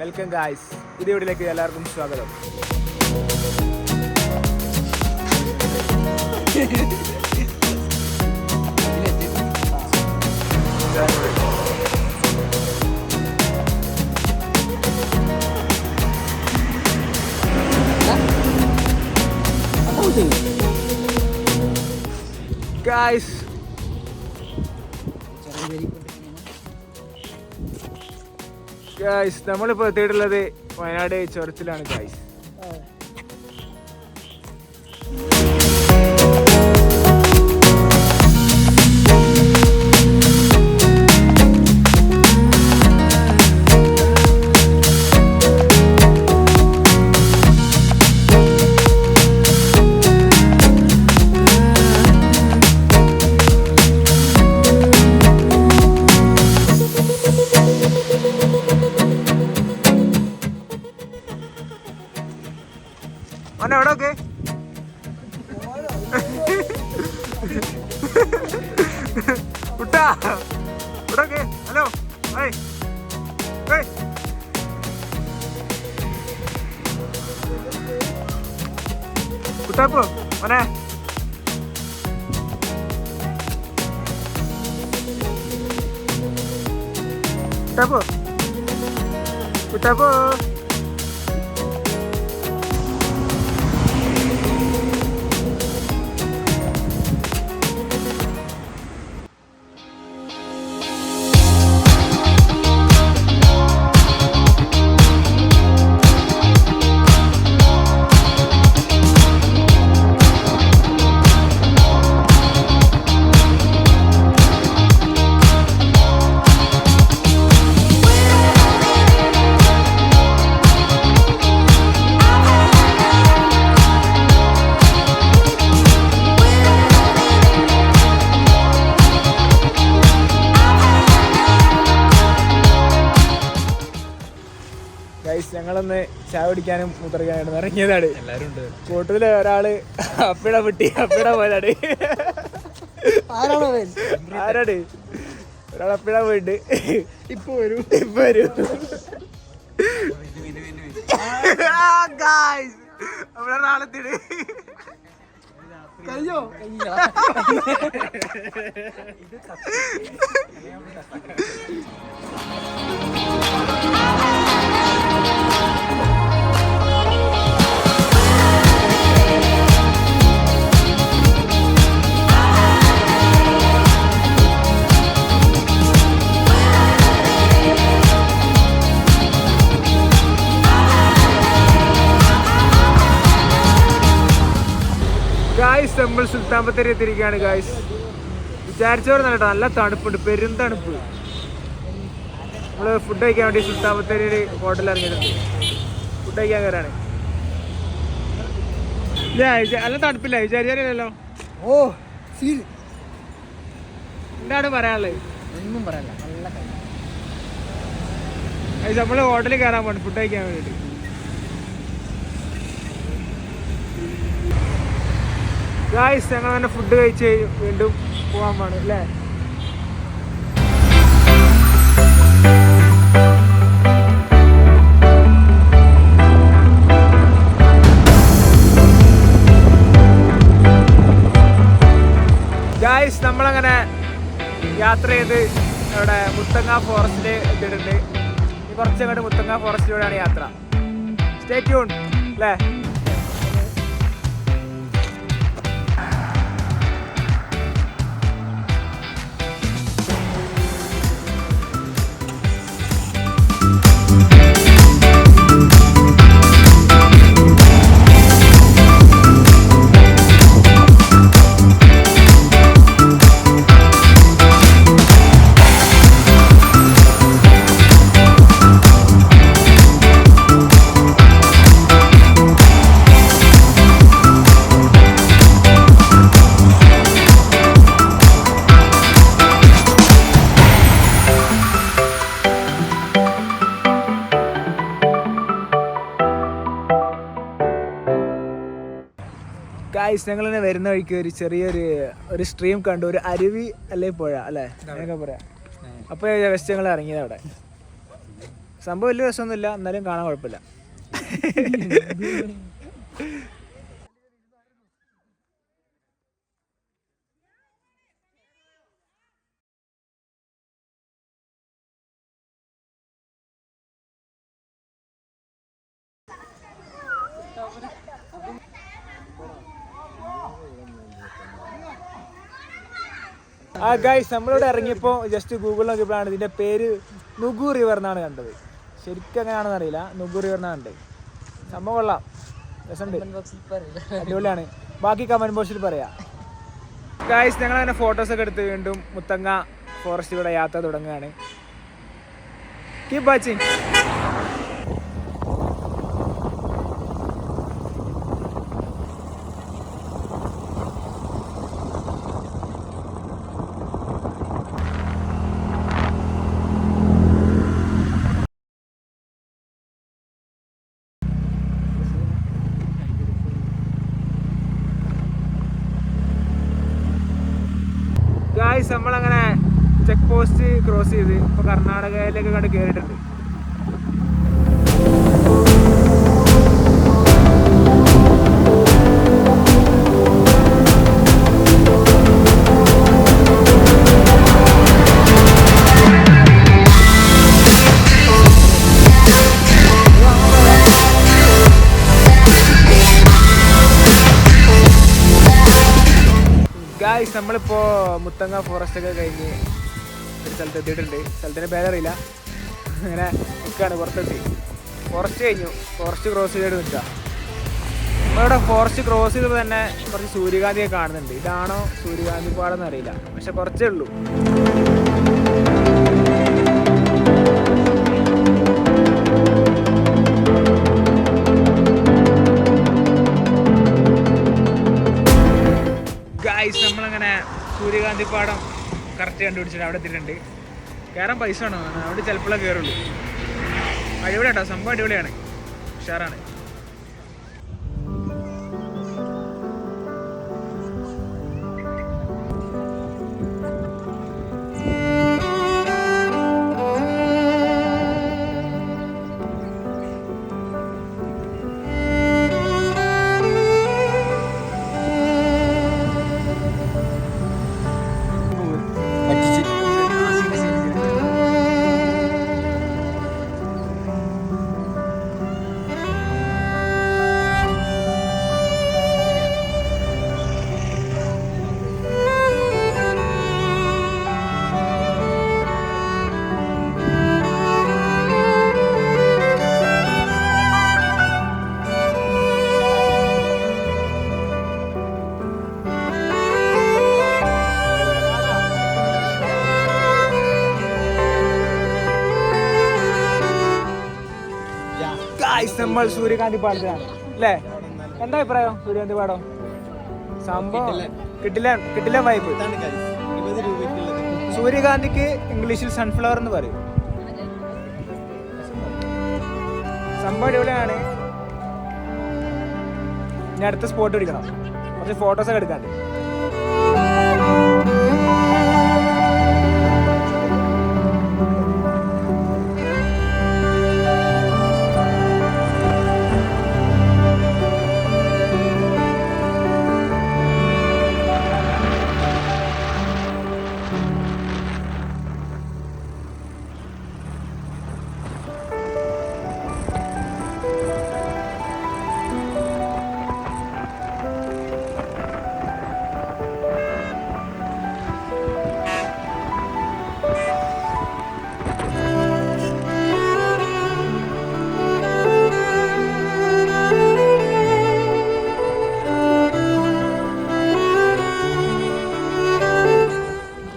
Welcome guys. പുതിയ വീഡിയോയിലേക്ക് എല്ലാവർക്കും സ്വാഗതം. ഗായ്സ് നമ്മളിപ്പോൾ എത്തിയിട്ടുള്ളത് വയനാട് ചുരത്തിലാണ് ഗായ്സ്. എവിടെയൊക്കെ കുട്ടാ ഇവിടെയൊക്കെ ഹലോ കുട്ടാപ്പോ മോനെ കുട്ടാപ്പോ കുട്ടാപ്പോ ഞങ്ങളൊന്ന് ചായ കുടിക്കാനും മൂത്രക്കാനായിട്ട് ഇറങ്ങിയതാണ്. എല്ലാവരും ഉണ്ട്. കൂട്ടത്തില് ഒരാള് അപ്പിട പൊട്ടി അപ്പിട പോയതാണ്. ആരാണ് ഒരാൾ അപ്പിട പോയിട്ട് ഇപ്പൊ വരും അവിടെ നാളെത്തിട് കഴിഞ്ഞോ. ഗായ്സ് നമ്മൾ സുൽത്താൻ ബത്തേരി എത്തിയിരിക്കുകയാണ് ഗായ്സ്. വിചാരിച്ചവർ നല്ല നല്ല തണുപ്പുണ്ട്, പെരും തണുപ്പ്. നമ്മള് ഫുഡ് കഴിക്കാൻ വേണ്ടി സുൽത്താൻ ബത്തേരി ഒരു ഹോട്ടലിൽ ഇറങ്ങിയിട്ടുണ്ട്. ഫുഡ് കഴിക്കാൻ കയറാണ്. നല്ല തണുപ്പില്ല വിചാരിച്ചാലോ. ഓ എന്താണ് പറയാനുള്ളത്? ഒന്നും പറയാനില്ല. നമ്മള് ഹോട്ടലിൽ കയറാൻ പോകണം ഫുഡ് കഴിക്കാൻ വേണ്ടിയിട്ട്. ഗായ്സ് ഞങ്ങൾ തന്നെ ഫുഡ് കഴിച്ച് വീണ്ടും പോകാൻ പാടും അല്ലേ. ഗായ്സ് നമ്മളങ്ങനെ യാത്ര ചെയ്ത് ഇവിടെ മുത്തങ്ങ ഫോറസ്റ്റിൽ എത്തിയിട്ടുണ്ട്. കുറച്ചങ്ങോട്ട് മുത്തങ്ങ ഫോറസ്റ്റിലൂടെയാണ് യാത്ര. സ്റ്റേ ട്യൂൺ അല്ലേ. ഗായ്സ് ഞങ്ങൾ തന്നെ വരുന്ന വഴിക്ക് ഒരു ചെറിയൊരു സ്ട്രീം കണ്ടു, ഒരു അരുവി അല്ലേ പുഴ അല്ലേ അങ്ങനെയൊക്കെ പറയാം. അപ്പോൾ ജസ്റ്റ് ഞങ്ങൾ ഇറങ്ങിയത് അവിടെ. സംഭവം വലിയ രസമൊന്നുമില്ല, എന്നാലും കാണാൻ കുഴപ്പമില്ല. ഗൈസ് നമ്മളിവിടെ ഇറങ്ങിയപ്പോൾ ജസ്റ്റ് ഗൂഗിളിൽ നോക്കിയപ്പോഴാണ് ഇതിൻ്റെ പേര് നുഗു റിവർ എന്നാണ് കണ്ടത്. ശരിക്കും എങ്ങനെയാണെന്ന് അറിയില്ല, നുഗു റിവർ എന്നാണ് കണ്ടത്. സംഭവം കൊള്ളാം, രസമുണ്ട്, അടിപൊളിയാണ്. ബാക്കി കമൻറ്റ് ബോക്സിൽ പറയാം. ഗൈസ് ഞങ്ങളങ്ങനെ ഫോട്ടോസൊക്കെ എടുത്ത് വീണ്ടും മുത്തങ്ങ ഫോറസ്റ്റിലൂടെ യാത്ര തുടങ്ങുകയാണ്. Keep watching. ഗായ്സ് നമ്മളങ്ങനെ ചെക്ക് പോസ്റ്റ് ക്രോസ് ചെയ്ത് ഇപ്പോൾ കർണാടകയിലേക്ക് കണ്ട് കയറിയിട്ടുണ്ട്. ഗായ്സ് നമ്മളിപ്പോൾ മുത്തങ്ങ ഫോറസ്റ്റ് ഒക്കെ കഴിഞ്ഞ് ഒരു സ്ഥലത്ത് എത്തിയിട്ടുണ്ട്. സ്ഥലത്തിൻ്റെ പേരറിയില്ല, അങ്ങനെ നിൽക്കുകയാണ്. പുറത്തെത്തി, ഫോറസ്റ്റ് കഴിഞ്ഞു, ഫോറസ്റ്റ് ക്രോസ് ചെയ്തിട്ട് നിൽക്കുക. നമ്മളിവിടെ ഫോറസ്റ്റ് ക്രോസ് ചെയ്തപ്പോൾ തന്നെ കുറച്ച് സൂര്യകാന്തിയൊക്കെ കാണുന്നുണ്ട്. ഇതാണോ സൂര്യകാന്തി പാടമെന്ന് അറിയില്ല, പക്ഷെ കുറച്ചേ ഉള്ളൂ. ഗായ്സ് നമ്മളങ്ങനെ സൂര്യകാന്തി പാടം കറക്റ്റ് കണ്ടുപിടിച്ചിട്ട് അവിടെ എത്തിയിട്ടുണ്ട്. കയറാൻ പൈസ വേണോ? അവിടെ ചിലപ്പോഴേ കയറുള്ളൂ. അടിപൊളിയാട്ടോ, സംഭവം അടിപൊളിയാണ്, ഉഷാറാണ്. നമ്മൾ സൂര്യകാന്തി പാടത്തിലാണ് അല്ലേ? എന്താ അഭിപ്രായം സൂര്യകാന്തി പാടം? സംഭവം കിട്ടില്ല വൈബ്. സൂര്യകാന്തിക്ക് ഇംഗ്ലീഷിൽ സൺഫ്ലവർ എന്ന് പറയും. സംഭവം അടിപൊളിയാണ്. ഇനി അടുത്ത സ്പോട്ട് പിടിക്കണം, കുറച്ച് ഫോട്ടോസൊക്കെ എടുക്കാണ്ട്.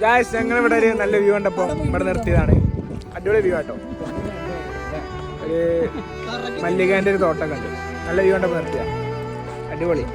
ഗായ്സ് ഞങ്ങളിവിടെ ഒരു നല്ല വ്യൂ കണ്ടപ്പോൾ ഇവിടെ നിർത്തിയതാണ്. അടിപൊളി വ്യൂ ആട്ടോ. ഒരു മല്ലികേൻ്റെ ഒരു തോട്ടം കണ്ടു, നല്ല വ്യൂ കണ്ടപ്പോൾ നിർത്തിയ അടിപൊളി.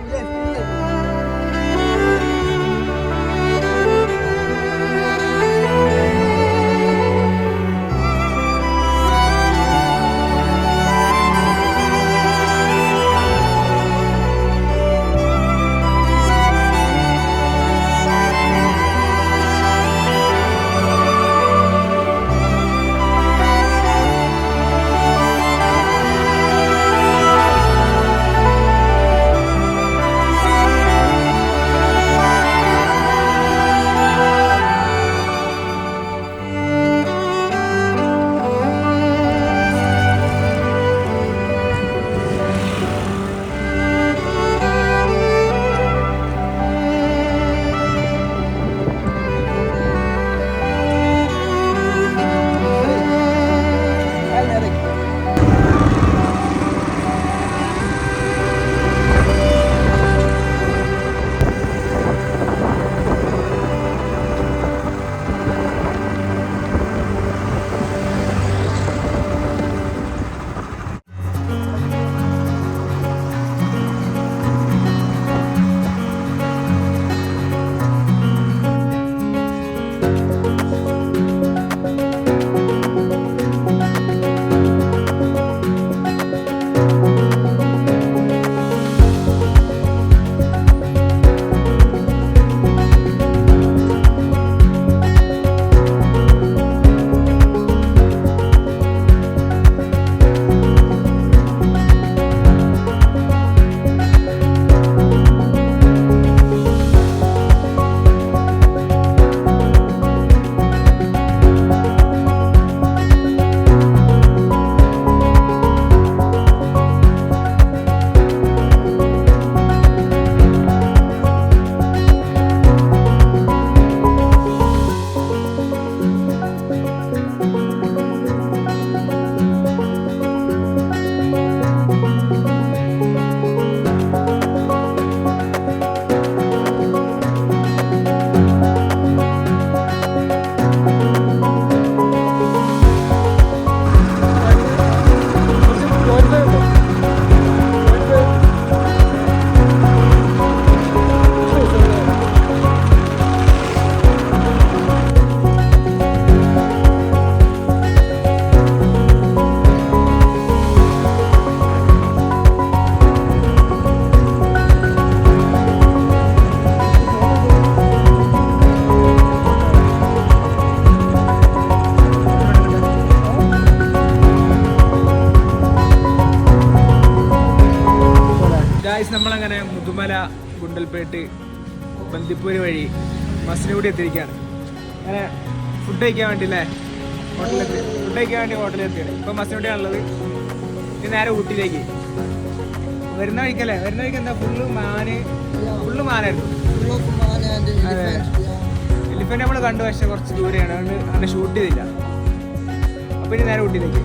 ഞങ്ങളങ്ങനെ മുതുമല, ഗുണ്ടൽപേട്ട്, ബന്ദിപ്പൂര് വഴി മസിനഗുഡി എത്തിയിരിക്കുകയാണ്. അങ്ങനെ ഫുഡ് കഴിക്കാൻ വേണ്ടി അല്ലേ ഫുഡ് കഴിക്കാൻ വേണ്ടി ഹോട്ടലിൽ എത്തിയാണ്. ഇപ്പം മസിനഗുഡിയാണുള്ളത്. ഇനി നേരെ ഊട്ടിയിലേക്ക് വരുന്ന വഴിക്കല്ലേ. വരുന്ന വഴിക്ക് എന്താ ഫുള്ള് മാനായിരുന്നു. അതെ, എലിഫന്റ് നമ്മൾ കണ്ടു, പക്ഷെ കുറച്ച് ദൂരെയാണ്, അതുകൊണ്ട് അങ്ങനെ ഷൂട്ട് ചെയ്തില്ല. അപ്പം ഇനി നേരെ ഊട്ടിയിലേക്ക്.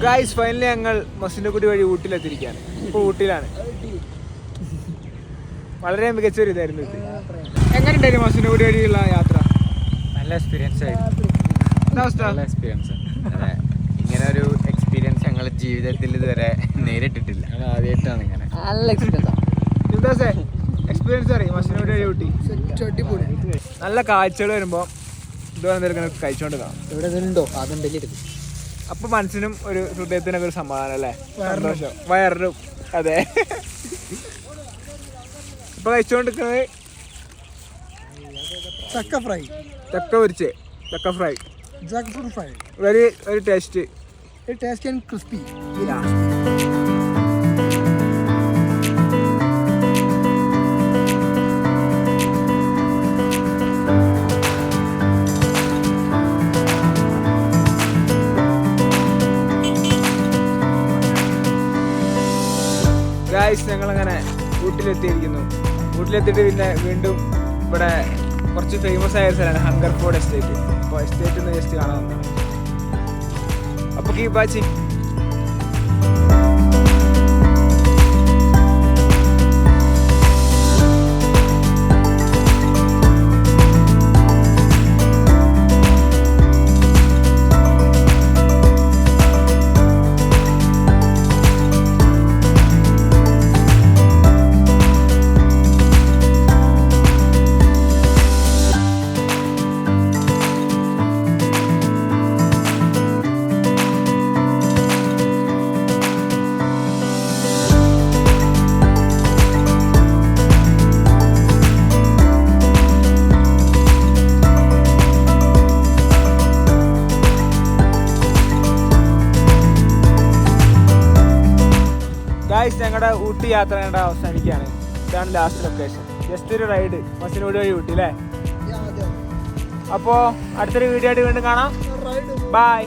ഗൈസ്, ഫൈനലി ഞങ്ങൾ മസിനഗുഡി വഴി ഊട്ടിയിലെത്തിയിരിക്കുകയാണ്. ഇപ്പോൾ ഊട്ടിയിലാണ്. വളരെ മികച്ചൊരു ഇതായിരുന്നു ഇത്. എങ്ങനെയുണ്ടായിരുന്നു മസിനഗുഡി വഴിയുള്ള യാത്ര? നല്ല എക്സ്പീരിയൻസ് ആയിരുന്നു. എന്താ അവസ്ഥ? നല്ല എക്സ്പീരിയൻസ്. ഇങ്ങനെ ഒരു എക്സ്പീരിയൻസ് ഞങ്ങൾ ജീവിതത്തിൽ ഇതുവരെ നേരിട്ടിട്ടില്ല. ആദ്യമായിട്ടാണ് ഇങ്ങനെ. നല്ല എക്സ്പീരിയൻസ് അറിയാം മസിനഗുഡി വഴി ഊട്ടി. നല്ല കാഴ്ചകൾ വരുമ്പോൾ ഇതുവരെ കഴിച്ചോണ്ട് കാണാം. ഇവിടെ ഉണ്ടോ? അതുണ്ടെങ്കിൽ അപ്പൊ മനസ്സിനും ഒരു ഹൃദയത്തിനൊക്കെ ഒരു സമാധാനം അല്ലേ, സന്തോഷം, വയറിനും. അതെ, ഇപ്പൊ കഴിച്ചുകൊണ്ടിരിക്കുന്നത് ചക്ക ഫ്രൈ, ചക്ക പൊരിച്ച്, ചക്ക fry, fry. Very very taste, tasty and crispy. Guys, ഞങ്ങളങ്ങനെ ഊട്ടിയിലെത്തിയിരിക്കുന്നു. ഊട്ടിയിലെത്തിയിട്ട് പിന്നെ വീണ്ടും ഇവിടെ കുറച്ച് ഫേമസ് ആയ സ്ഥലമാണ് ഹംഗർഫോർഡ് എസ്റ്റേറ്റ്. അപ്പോൾ എസ്റ്റേറ്റ് ഒന്ന് ജസ്റ്റ് കാണാൻ വന്നതാണ്. അപ്പോൾ കീപ് വാച്ചിങ്. ഗായ്സ്, ഞങ്ങളുടെ ഊട്ടി യാത്ര അവസാനിക്കുകയാണ്. ഇതാണ് ലാസ്റ്റ് ലൊക്കേഷൻ. ജസ്റ്റ് ഒരു റൈഡ് മസിനഗുഡി വഴി ഊട്ടി അല്ലേ. അപ്പോൾ അടുത്തൊരു വീഡിയോ ആയിട്ട് വീണ്ടും കാണാം. ബൈ.